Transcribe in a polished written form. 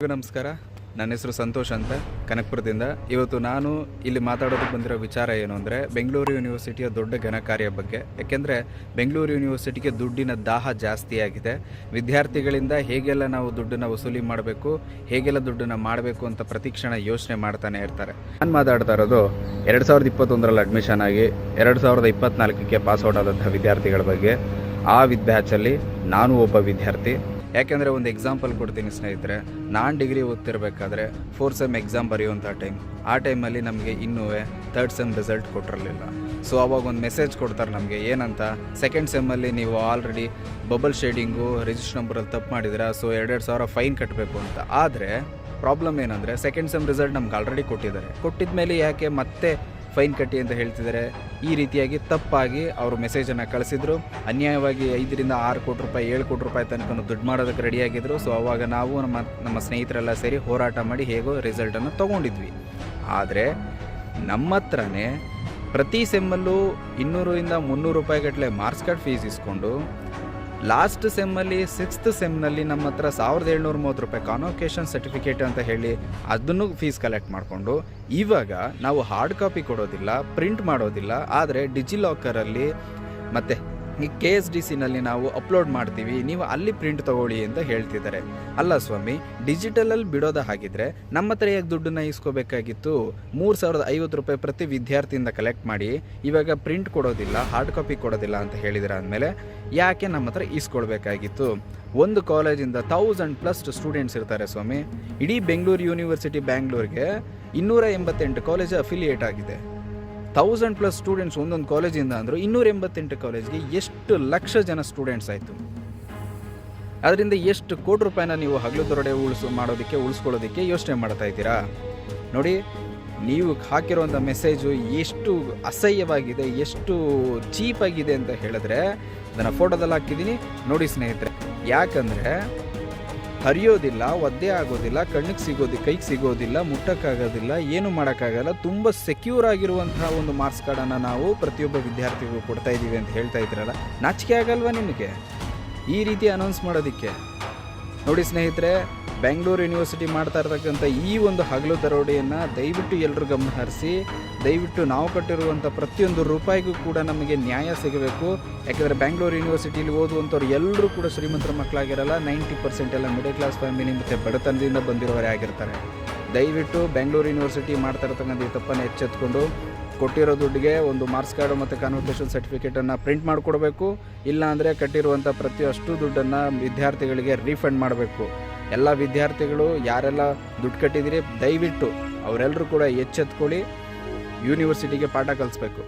ನಮಸ್ಕಾರ. ನನ್ನ ಹೆಸರು ಸಂತೋಷ್ ಅಂತ, ಕನಕಪುರದಿಂದ. ಇವತ್ತು ನಾನು ಇಲ್ಲಿ ಮಾತಾಡೋದಕ್ಕೆ ಬಂದಿರೋ ವಿಚಾರ ಏನು ಅಂದರೆ, ಬೆಂಗಳೂರು ಯೂನಿವರ್ಸಿಟಿಯ ದೊಡ್ಡ ಘನಕಾರ್ಯ ಬಗ್ಗೆ. ಯಾಕೆಂದರೆ ಬೆಂಗಳೂರು ಯೂನಿವರ್ಸಿಟಿಗೆ ದುಡ್ಡಿನ ದಾಹ ಜಾಸ್ತಿ ಆಗಿದೆ. ವಿದ್ಯಾರ್ಥಿಗಳಿಂದ ಹೇಗೆಲ್ಲ ನಾವು ದುಡ್ಡನ್ನು ವಸೂಲಿ ಮಾಡಬೇಕು, ಹೇಗೆಲ್ಲ ದುಡ್ಡನ್ನು ಮಾಡಬೇಕು ಅಂತ ಪ್ರತಿಕ್ಷಣ ಯೋಚನೆ ಮಾಡ್ತಾನೆ ಇರ್ತಾರೆ. ನಾನು ಮಾತಾಡ್ತಾ ಇರೋದು 2021ರಲ್ಲಿ ಅಡ್ಮಿಷನ್ ಆಗಿ 2024ಕ್ಕೆ ಪಾಸ್ಔಟ್ ಆದಂಥ ವಿದ್ಯಾರ್ಥಿಗಳ ಬಗ್ಗೆ. ಆ ಬ್ಯಾಚಲ್ಲಿ ನಾನು ಒಬ್ಬ ವಿದ್ಯಾರ್ಥಿ. ಯಾಕೆಂದರೆ ಒಂದು ಎಕ್ಸಾಂಪಲ್ ಕೊಡ್ತೀನಿ ಸ್ನೇಹಿತರೆ. ನಾನು ಡಿಗ್ರಿ ಓದ್ತಿರ್ಬೇಕಾದ್ರೆ 4th ಸೆಮ್ ಎಕ್ಸಾಮ್ ಬರೆಯುವಂಥ ಆ ಟೈಮಲ್ಲಿ ನಮಗೆ ಇನ್ನೂ 3rd ಸೆಮ್ ರಿಸಲ್ಟ್ ಕೊಟ್ಟಿರಲಿಲ್ಲ. ಸೊ ಅವಾಗ ಒಂದು ಮೆಸೇಜ್ ಕೊಡ್ತಾರೆ ನಮಗೆ, ಏನಂತ, 2nd ಸೆಮ್ಮಲ್ಲಿ ನೀವು ಆಲ್ರೆಡಿ ಬಬಲ್ ಶೇಡಿಂಗು ರಿಜಿಸ್ಟರ್ ನಂಬರಲ್ಲಿ ತಪ್ಪು ಮಾಡಿದ್ದೀರಾ, ಸೊ 2,000 ಫೈನ್ ಕಟ್ಟಬೇಕು ಅಂತ. ಆದರೆ ಪ್ರಾಬ್ಲಮ್ ಏನಂದರೆ 2nd ಸೆಮ್ ರಿಸಲ್ಟ್ ನಮ್ಗೆ ಆಲ್ರೆಡಿ ಕೊಟ್ಟಿದ್ದ ಮೇಲೆ ಯಾಕೆ ಮತ್ತೆ ಫೈನ್ ಕಟ್ಟಿ ಅಂತ ಹೇಳ್ತಿದ್ದಾರೆ? ಈ ರೀತಿಯಾಗಿ ತಪ್ಪಾಗಿ ಅವರು ಮೆಸೇಜನ್ನು ಕಳಿಸಿದ್ರು. ಅನ್ಯಾಯವಾಗಿ 5 ರಿಂದ 6 ಕೋಟಿ ರೂಪಾಯಿ 7 ಕೋಟಿ ರೂಪಾಯಿ ತನಕ ದುಡ್ಡು ಮಾಡೋದಕ್ಕೆ ರೆಡಿಯಾಗಿದ್ದರು. ಸೊ ಅವಾಗ ನಾವು ನಮ್ಮ ಸ್ನೇಹಿತರೆಲ್ಲ ಸೇರಿ ಹೋರಾಟ ಮಾಡಿ ಹೇಗೋ ರಿಸಲ್ಟನ್ನು ತೊಗೊಂಡಿದ್ವಿ. ಆದರೆ ನಮ್ಮ ಹತ್ರನೇ ಪ್ರತಿ ಸೆಮ್ಮಲ್ಲೂ 200 ರಿಂದ 300 ರೂಪಾಯಿ ಗಟ್ಟಲೆ ಮಾರ್ಕ್ಸ್ ಕಾರ್ಡ್ ಫೀಸ್ ಇಸ್ಕೊಂಡು, ಲಾಸ್ಟ್ ಸೆಮ್ಮಲ್ಲಿ 6th ಸೆಮ್ನಲ್ಲಿ ನಮ್ಮ ಹತ್ರ 1,730 ರೂಪಾಯಿ ಕಾನ್ವೊಕೇಶನ್ ಸರ್ಟಿಫಿಕೇಟ್ ಅಂತ ಹೇಳಿ ಅದನ್ನು ಫೀಸ್ ಕಲೆಕ್ಟ್ ಮಾಡಿಕೊಂಡು, ಇವಾಗ ನಾವು ಹಾರ್ಡ್ ಕಾಪಿ ಕೊಡೋದಿಲ್ಲ, ಪ್ರಿಂಟ್ ಮಾಡೋದಿಲ್ಲ, ಆದರೆ ಡಿಜಿಲಾಕರಲ್ಲಿ ಮತ್ತು ಈ KSDCನಲ್ಲಿ ನಾವು ಅಪ್ಲೋಡ್ ಮಾಡ್ತೀವಿ, ನೀವು ಅಲ್ಲಿ ಪ್ರಿಂಟ್ ತೊಗೊಳ್ಳಿ ಅಂತ ಹೇಳ್ತಿದ್ದಾರೆ. ಅಲ್ಲ ಸ್ವಾಮಿ, ಡಿಜಿಟಲಲ್ಲಿ ಬಿಡೋದ ಹಾಗಿದ್ರೆ ನಮ್ಮ ಹತ್ರ ಯಾಕೆ ದುಡ್ಡನ್ನು ಇಸ್ಕೋಬೇಕಾಗಿತ್ತು? 3,050 ರೂಪಾಯಿ ಪ್ರತಿ ವಿದ್ಯಾರ್ಥಿಯಿಂದ ಕಲೆಕ್ಟ್ ಮಾಡಿ ಇವಾಗ ಪ್ರಿಂಟ್ ಕೊಡೋದಿಲ್ಲ, ಹಾರ್ಡ್ ಕಾಪಿ ಕೊಡೋದಿಲ್ಲ ಅಂತ ಹೇಳಿದ್ರೆ ಅಂದಮೇಲೆ ಯಾಕೆ ನಮ್ಮ ಹತ್ರ ಇಸ್ಕೊಳ್ಬೇಕಾಗಿತ್ತು? ಒಂದು ಕಾಲೇಜಿಂದ 1000+ ಸ್ಟೂಡೆಂಟ್ಸ್ ಇರ್ತಾರೆ ಸ್ವಾಮಿ. ಇಡೀ ಬೆಂಗಳೂರು ಯೂನಿವರ್ಸಿಟಿ ಬ್ಯಾಂಗ್ಳೂರಿಗೆ 288 ಕಾಲೇಜ್ ಅಫಿಲಿಯೇಟ್ ಆಗಿದೆ. 1000+ ಸ್ಟೂಡೆಂಟ್ಸ್ ಒಂದೊಂದು ಕಾಲೇಜಿಂದ ಅಂದರು 288 ಕಾಲೇಜ್ಗೆ ಎಷ್ಟು ಲಕ್ಷ ಜನ ಸ್ಟೂಡೆಂಟ್ಸ್ ಆಯಿತು. ಅದರಿಂದ ಎಷ್ಟು ಕೋಟಿ ರೂಪಾಯಿನ ನೀವು ಹಗಲು ದೊರಡೆ ಉಳಿಸ್ಕೊಳ್ಳೋದಕ್ಕೆ ಯೋಚನೆ ಮಾಡ್ತಾ ಇದ್ದೀರಾ? ನೋಡಿ, ನೀವು ಹಾಕಿರುವಂಥ ಮೆಸೇಜು ಎಷ್ಟು ಅಸಹ್ಯವಾಗಿದೆ, ಎಷ್ಟು ಚೀಪಾಗಿದೆ ಅಂತ ಹೇಳಿದ್ರೆ ಅದನ್ನು ಫೋಟೋದಲ್ಲಿ ಹಾಕಿದ್ದೀನಿ ನೋಡಿ ಸ್ನೇಹಿತರೆ. ಯಾಕಂದರೆ ಹರಿಯೋದಿಲ್ಲ, ಒದ್ದೆ ಆಗೋದಿಲ್ಲ, ಕೈಗೆ ಸಿಗೋದಿಲ್ಲ, ಮುಟ್ಟಕ್ಕಾಗೋದಿಲ್ಲ, ಏನು ಮಾಡೋಕ್ಕಾಗಲ್ಲ. ತುಂಬ ಸೆಕ್ಯೂರ್ ಆಗಿರುವಂತಹ ಒಂದು ಮಾರ್ಕ್ಸ್ ಕಾರ್ಡನ್ನು ನಾವು ಪ್ರತಿಯೊಬ್ಬ ವಿದ್ಯಾರ್ಥಿಗೂ ಕೊಡ್ತಾ ಇದ್ದೀವಿ ಅಂತ ಹೇಳ್ತಾ ಇದ್ದೀರಲ್ಲ, ನಾಚಿಕೆ ಆಗಲ್ವಾ ನಿಮಗೆ ಈ ರೀತಿ ಅನೌನ್ಸ್ ಮಾಡೋದಕ್ಕೆ? ನೋಡಿ ಸ್ನೇಹಿತರೆ, ಬೆಂಗಳೂರು ಯೂನಿವರ್ಸಿಟಿ ಮಾಡ್ತಾ ಇರ್ತಕ್ಕಂಥ ಈ ಒಂದು ಹಗಲು ದರೋಡೆಯನ್ನು ದಯವಿಟ್ಟು ಎಲ್ಲರೂ ಗಮನ ಹರಿಸಿ. ದಯವಿಟ್ಟು ನಾವು ಕಟ್ಟಿರುವಂಥ ಪ್ರತಿಯೊಂದು ರೂಪಾಯಿಗೂ ಕೂಡ ನಮಗೆ ನ್ಯಾಯ ಸಿಗಬೇಕು. ಯಾಕೆಂದರೆ ಬೆಂಗಳೂರು ಯೂನಿವರ್ಸಿಟಿಲಿ ಓದುವಂಥವ್ರು ಎಲ್ಲರೂ ಕೂಡ ಶ್ರೀಮಂತರ ಮಕ್ಕಳಾಗಿರಲ್ಲ. 90% ಎಲ್ಲ ಮಿಡಲ್ ಕ್ಲಾಸ್ ಫ್ಯಾಮಿಲಿ ಮತ್ತು ಬಡತನದಿಂದ ಬಂದಿರೋರೇ ಆಗಿರ್ತಾರೆ. ದಯವಿಟ್ಟು ಬೆಂಗಳೂರು ಯೂನಿವರ್ಸಿಟಿ ಮಾಡ್ತಾ ಇರ್ತಕ್ಕಂಥ ಈ ತಪ್ಪನ್ನು ಎಚ್ಚೆತ್ಕೊಂಡು ಕೊಟ್ಟಿರೋ ದುಡ್ಡಿಗೆ ಒಂದು ಮಾರ್ಕ್ಸ್ ಕಾರ್ಡು ಮತ್ತು ಕಾನ್ವೊಕೇಶನ್ ಸರ್ಟಿಫಿಕೇಟನ್ನು ಪ್ರಿಂಟ್ ಮಾಡಿಕೊಡ್ಬೇಕು. ಇಲ್ಲ ಅಂದರೆ ಕಟ್ಟಿರುವಂಥ ಪ್ರತಿಯಷ್ಟು ದುಡ್ಡನ್ನು ವಿದ್ಯಾರ್ಥಿಗಳಿಗೆ ರೀಫಂಡ್ ಮಾಡಬೇಕು. ಎಲ್ಲ ವಿದ್ಯಾರ್ಥಿಗಳು ಯಾರೆಲ್ಲ ದುಡ್ಡು ಕಟ್ಟಿದ್ದೀರಿ ದಯವಿಟ್ಟು ಅವರೆಲ್ಲರೂ ಕೂಡ ಎಚ್ಚೆತ್ಕೊಳ್ಳಿ, ಯೂನಿವರ್ಸಿಟಿಗೆ ಪಾಠ ಕಲಿಸ್ಬೇಕು.